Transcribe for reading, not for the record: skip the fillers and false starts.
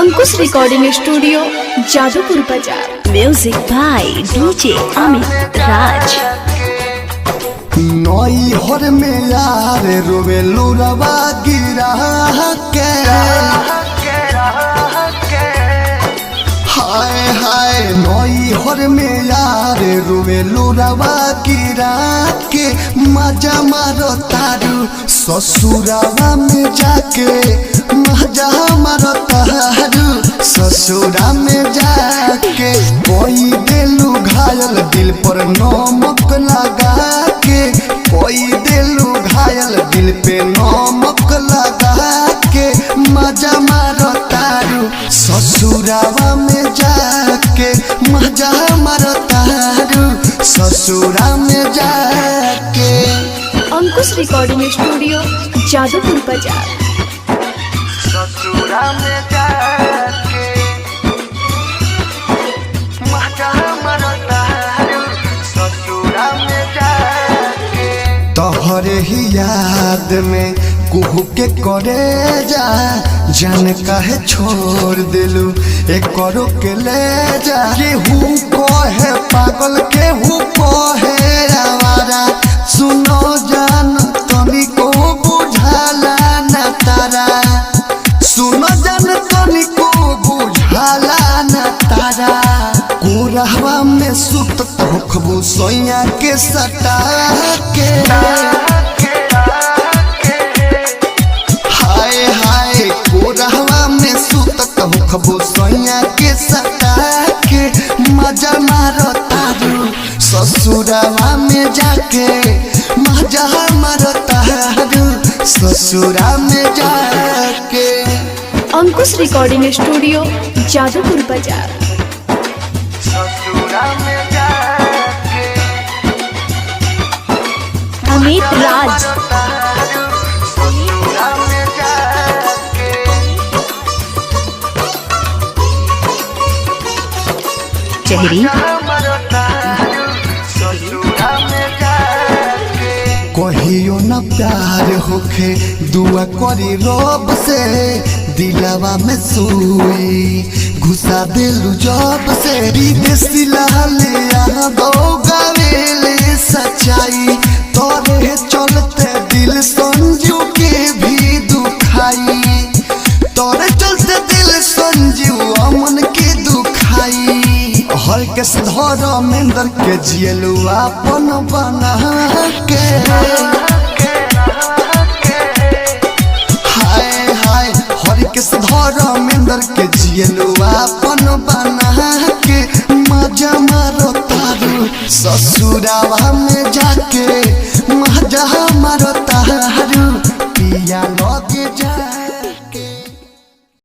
अंकुश recording studio Jadupur बाजार। Music by DJ Amit राज। नई हर में यार रोवे लुरवा गिरा के हाय हाय नई हर में यार रोवे लुरवा गिरा के मजा मारो तारू ससुरावा में जाके मजा मारो तारू ससुरा में जाके कोई दिलू घायल दिल पर नमक लगा के कोई दिलू घायल दिल पे नमक लगा के मजा मारो तारू ससुरावा में जाके मजा मारो तारू ससुरा में जाके। अंकुश रिकॉर्डिंग स्टूडियो जादूपुर बाजार। ससुरा में जाके मजा मारो तारू ससुरा में जाके। तोहरे ही याद में कुहू के करे जा जान काहे छोड़ दिलू एक करो के ले जा केहू कहे पागल केहू कहे आवारा सुनो जान तनी को बुझाला ना तारा सुनो जान तनी को बुझाला ना तारा कोरहवा में सुत तोखबू सोया के सटा के हाय हाय कोरहवा में सुत तोखबू सोया के सटा के मजा मारो तारू ससुरावा में जाके मजा मारो तारू ससुरा में जाके। अंकुश रिकॉर्डिंग स्टूडियो जादूपुर बाजार। ससुरा में जाके अमित राज। ससुरा में जाके चेहरी कहियो न प्यार होखे दुआ करी रब से दिलवा में सुई घुसा दिलू जब से विदेशी लाले दो गावेले सच्चाई तोरे चलते दिल संजू के भी दुखाई तोरे चलते दिल संजू अमन के दुखाई हर के धर मेंदर के जियलू अपन बना के हाय हाय हर के धर मेंदर के जियलू अपन बना के मजा मारो तारू ससुरावा में जाके मजा मारो तारू पिया